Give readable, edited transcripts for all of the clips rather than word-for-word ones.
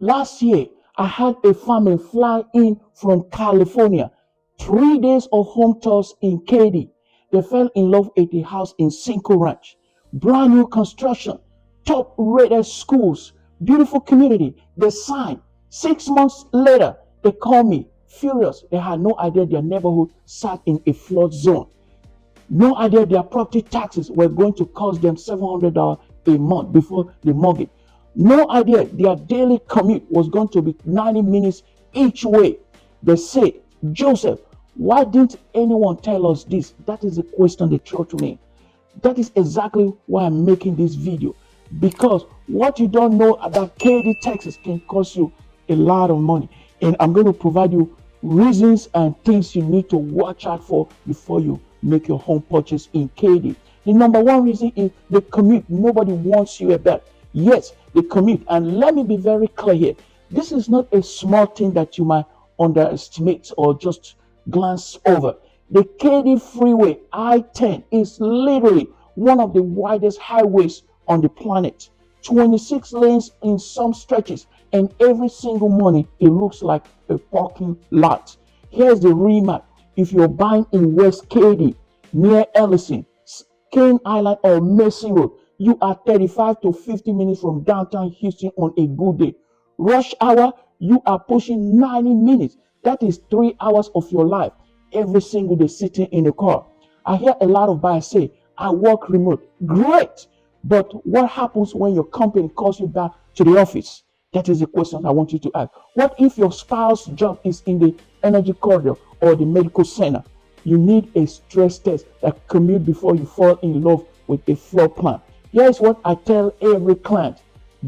Last year, I had a family fly in from California. 3 days of home tours in Katy. They fell in love with a house in Cinco Ranch. Brand new construction, top rated schools, beautiful community. They signed. 6 months later, they called me furious. They had no idea their neighborhood sat in a flood zone. No idea their property taxes were going to cost them $700 a month before the mortgage. No idea their daily commute was going to be 90 minutes each way. They say, Joseph, why didn't anyone tell us this? That is the question they throw to me. That is exactly why I'm making this video. Because what you don't know about Katy, Texas can cost you a lot of money. And I'm going to provide you reasons and things you need to watch out for before you make your home purchase in Katy. The number one reason is the commute. Nobody wants you about. Yes, the commute. And let me be very clear here. This is not a small thing that you might underestimate or just glance over. The Katy Freeway I-10 is literally one of the widest highways on the planet. 26 lanes in some stretches, and every single morning it looks like a parking lot. Here's the remap. If you're buying in West Katy, near Ellison, Cane Island, or Macy Road, you are 35 to 50 minutes from downtown Houston on a good day. Rush hour, you are pushing 90 minutes. That is 3 hours of your life every single day sitting in the car. I hear a lot of buyers say, I work remote. Great. But what happens when your company calls you back to the office? That is the question I want you to ask. What if your spouse's job is in the energy corridor or the medical center? You need a stress test that commute before you fall in love with a floor plan. Here's what I tell every client.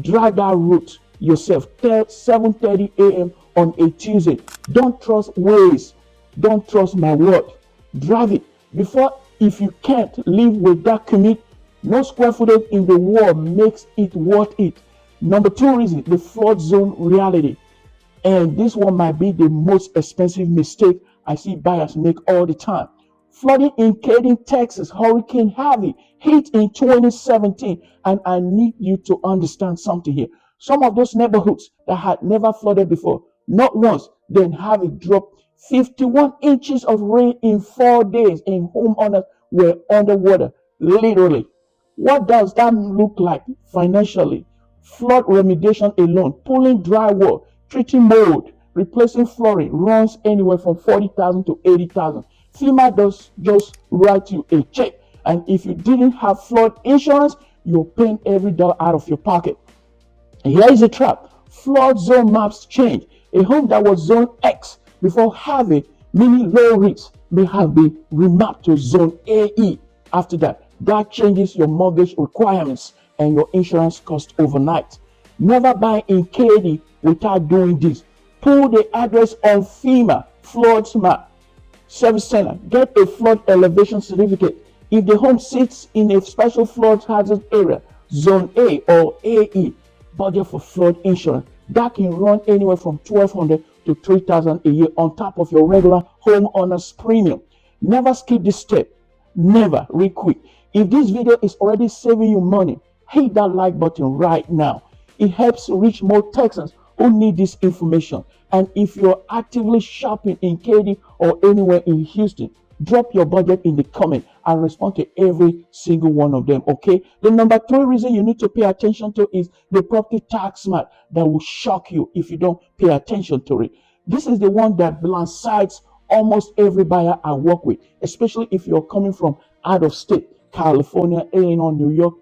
Drive that route yourself. Tell 7:30 a.m. on a Tuesday. Don't trust Waze. Don't trust my word. Drive it. Before, if you can't live with that commute, no square footage in the world makes it worth it. Number two reason, the flood zone reality. And this one might be the most expensive mistake I see buyers make all the time. Flooding in Katy, Texas, Hurricane Harvey hit in 2017. And I need you to understand something here. Some of those neighborhoods that had never flooded before, not once, then Harvey dropped 51 inches of rain in 4 days, and homeowners were underwater, literally. What does that look like financially? Flood remediation alone, pulling drywall, treating mold, replacing flooring runs anywhere from 40,000 to 80,000. FEMA does just write you a check, and if you didn't have flood insurance, you're paying every dollar out of your pocket. And here is the trap. Flood zone maps change. A home that was zone X before Harvey, meaning low risk, may have been remapped to zone AE after that. That changes your mortgage requirements and your insurance cost overnight. Never buy in Katy without doing this. Pull the address on FEMA flood map service center. Get a flood elevation certificate. If the home sits in a special flood hazard area, zone A or AE, budget for flood insurance. That can run anywhere from $1,200 to $3,000 a year on top of your regular homeowner's premium. Never skip this step. Never. Real quick. If this video is already saving you money, hit that like button right now. It helps reach more Texans who need this information. And if you're actively shopping in Katy or anywhere in Houston, drop your budget in the comment. I'll respond to every single one of them, okay? The number three reason you need to pay attention to is the property tax map that will shock you if you don't pay attention to it. This is the one that blindsides almost every buyer I work with, especially if you're coming from out of state, California, Illinois, New York,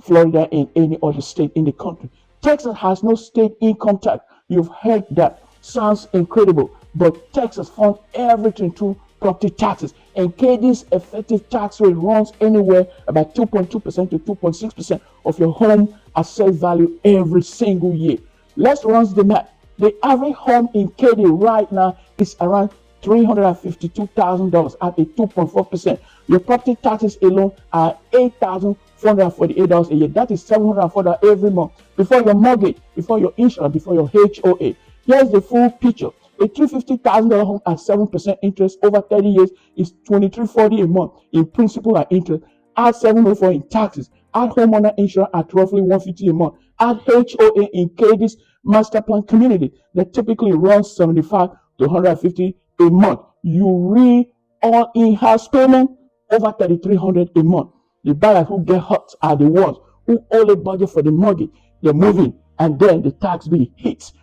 Florida, and any other state in the country. Texas has no state income tax. You've heard that. Sounds incredible, but Texas funds everything through property taxes, and Katy's effective tax rate runs anywhere about 2.2% to 2.6% of your home asset value every single year. Let's run the math. The average home in Katy right now is around $352,000 at a 2.4%. Your property taxes alone are $8,448 a year. That is $704 every month. Before your mortgage, before your insurance, before your HOA. Here's the full picture. A $350,000 home at 7% interest over 30 years is $2340 a month in principal and interest. Add $704 in taxes. Add homeowner insurance at roughly $150 a month. Add HOA in Katy's master plan community that typically runs 75 to 150 a month. You re all in-house payment over 3,300 a month. The buyers who get hurt are the ones who only budget for the mortgage. They're moving and then the tax bill hits.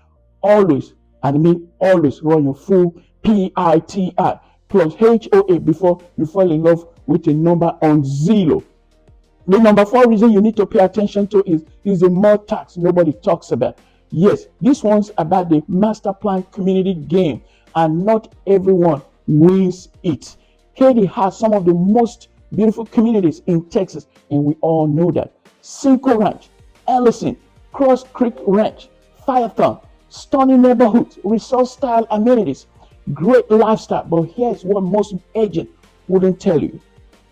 Always, and I mean always, run your full PITI plus HOA before you fall in love with a number on Zillow. The number 4 reason you need to pay attention to is the mod tax nobody talks about. Yes, this one's about the master plan community game, and not everyone wins it. Katy has some of the most beautiful communities in Texas, and we all know that. Cinco Ranch, Ellison, Cross Creek Ranch, Firethorn, stunning neighborhoods, resort-style amenities, great lifestyle. But here's what most agents wouldn't tell you.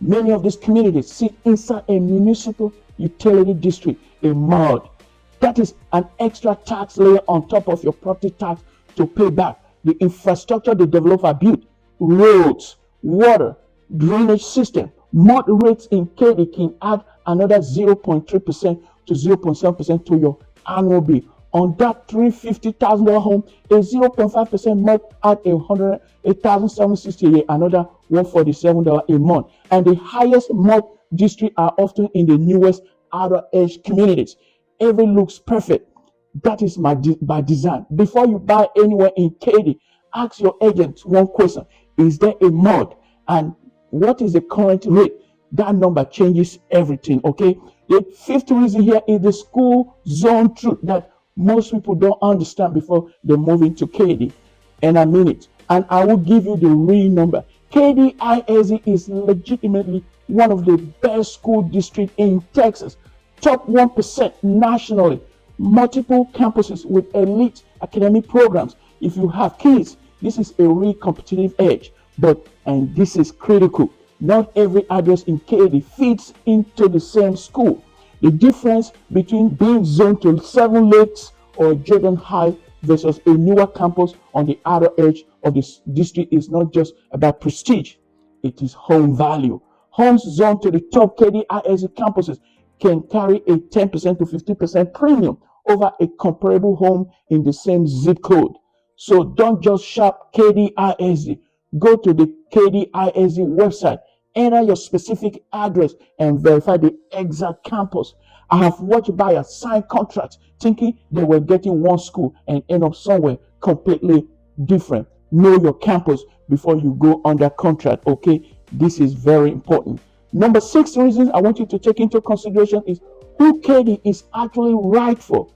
Many of these communities sit inside a municipal utility district, a MUD. That is an extra tax layer on top of your property tax to pay back the infrastructure the developer built, roads, water, drainage system. MUD rates in Katy can add another 0.3% to 0.7% to your annual bill. On that $350,000 home, a 0.5% MUD at $108,760 a year, another $147 a month. And the highest MUD district are often in the newest outer edge communities. Every looks perfect. That is by design. Before you buy anywhere in Katy, ask your agent one question. Is there a MUD? And what is the current rate? That number changes everything, okay? The 5th reason here is the school zone truth that most people don't understand before they move into Katy. And I mean it. And I will give you the real number. Katy ISD is legitimately one of the best school districts in Texas. Top 1% nationally. Multiple campuses with elite academic programs. If you have kids, this is a real competitive edge. But, and this is critical, not every address in Katy fits into the same school. The difference between being zoned to Seven Lakes or Jordan High versus a newer campus on the outer edge of this district is not just about prestige, it is home value. Homes zoned to the top Katy ISD campuses can carry a 10% to 15% premium over a comparable home in the same zip code. So don't just shop Katy ISD. Go to the Katy ISD website, enter your specific address, and verify the exact campus. I have watched buyers sign contracts thinking they were getting one school and end up somewhere completely different. Know your campus before you go under contract, okay? This is very important. Number 6 reason I want you to take into consideration is who Katy is actually right for.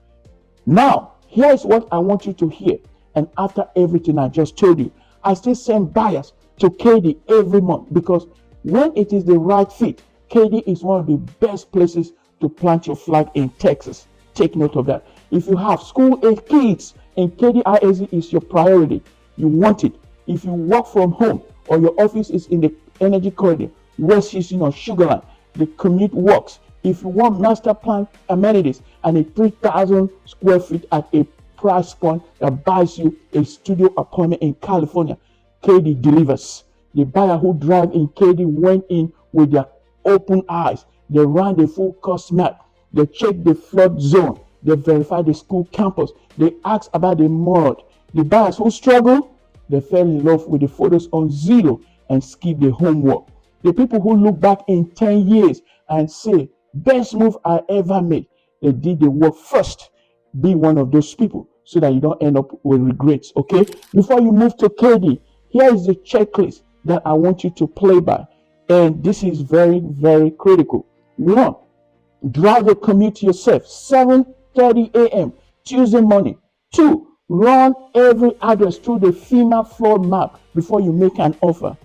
Now, here is what I want you to hear. And after everything I just told you, I still send buyers to Katy every month because when it is the right fit, Katy is one of the best places to plant your flag in Texas. Take note of that. If you have school-age kids and Katy ISD is your priority, you want it. If you work from home or your office is in the energy corridor, West Houston or Sugar Land, the commute works. If you want master plan amenities and a 3,000 square feet at a price point that buys you a studio apartment in California, Katy delivers. The buyer who drive in Katy went in with their open eyes. They ran the full cost map. They checked the flood zone. They verified the school campus. They asked about the MUD. The buyers who struggle, they fell in love with the photos on Zillow and skipped the homework. The people who look back in 10 years and say, best move I ever made, they did the work first. Be one of those people so that you don't end up with regrets, okay? Before you move to Katy, here is the checklist that I want you to play by. And this is very, very critical. 1, drive the commute yourself, 7:30 a.m. Tuesday morning. 2, run every address through the FEMA flood map before you make an offer.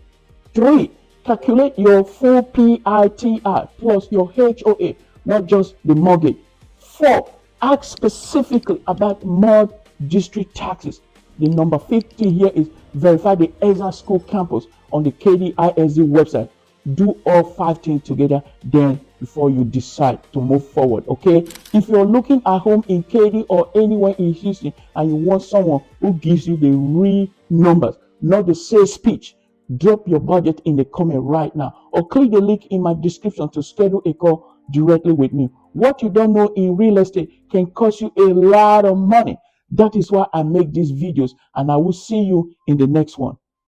3, calculate your full PITI plus your HOA, not just the mortgage. 4, ask specifically about MUD district taxes. The number 50 here is verify the exact school campus on the Katy ISD website. Do all 5 things together then before you decide to move forward, okay? If you're looking at home in Katy or anywhere in Houston and you want someone who gives you the real numbers, not the sales pitch, drop your budget in the comment right now or click the link in my description to schedule a call directly with me. What you don't know in real estate can cost you a lot of money. That is why I make these videos, and I will see you in the next one.